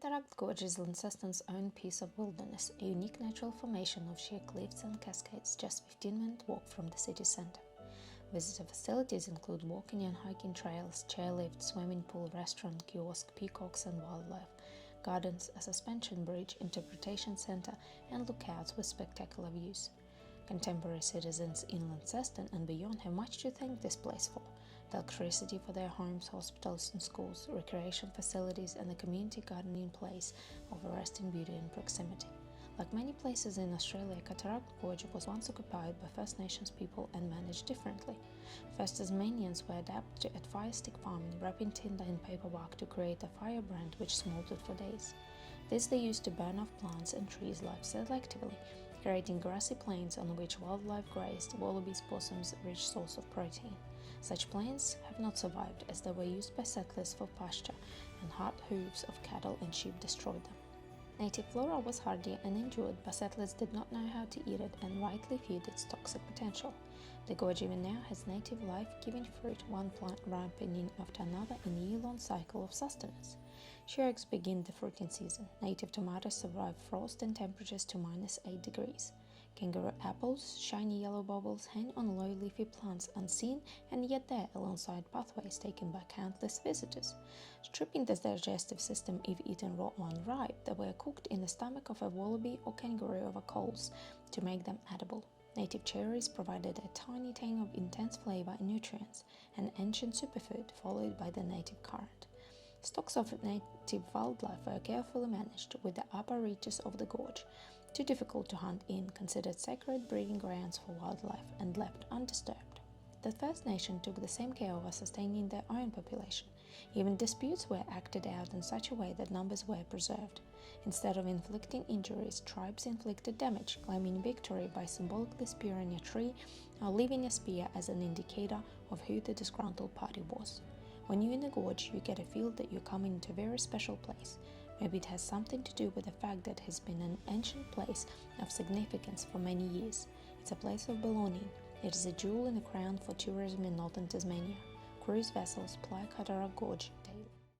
Cataract Gorge is Launceston's own piece of wilderness, a unique natural formation of sheer cliffs and cascades just 15-minute walk from the city centre. Visitor facilities include walking and hiking trails, chairlift, swimming pool, restaurant, kiosk, peacocks and wildlife, gardens, a suspension bridge, interpretation centre and lookouts with spectacular views. Contemporary citizens in Launceston and beyond have much to thank this place for: the electricity for their homes, hospitals and schools, recreation facilities and the community gardening place of arresting beauty and proximity. Like many places in Australia, Cataract Gorge was once occupied by First Nations people and managed differently. First Tasmanians were adapted at fire stick farming, wrapping tinder in paper bark to create a firebrand which smoldered for days. This they used to burn off plants and trees life selectively, creating grassy plains on which wildlife grazed, wallabies, possums, rich source of protein. Such plains have not survived as they were used by settlers for pasture, and hard hooves of cattle and sheep destroyed them. Native flora was hardy and endured, but settlers did not know how to eat it and rightly viewed its toxic potential. The gorge even now has native life-giving fruit, one plant ripening after another in a year-long cycle of sustenance. Cherries begin the fruiting season. Native tomatoes survive frost and temperatures to -8 degrees. Kangaroo apples, shiny yellow baubles, hang on low leafy plants unseen and yet there alongside pathways taken by countless visitors. Stripping the digestive system if eaten raw or unripe, they were cooked in the stomach of a wallaby or kangaroo over coals to make them edible. Native cherries provided a tiny tang of intense flavor and nutrients, an ancient superfood followed by the native current. Stocks of native wildlife were carefully managed with the upper reaches of the gorge, too difficult to hunt in, considered sacred breeding grounds for wildlife, and left undisturbed. The First Nation took the same care over sustaining their own population. Even disputes were acted out in such a way that numbers were preserved. Instead of inflicting injuries, tribes inflicted damage, claiming victory by symbolically spearing a tree or leaving a spear as an indicator of who the disgruntled party was. When you're in the gorge, you get a feel that you're coming into a very special place. Maybe it has something to do with the fact that it has been an ancient place of significance for many years. It's a place of belonging. It is a jewel in the crown for tourism in northern Tasmania. Cruise vessels ply Cataract Gorge daily.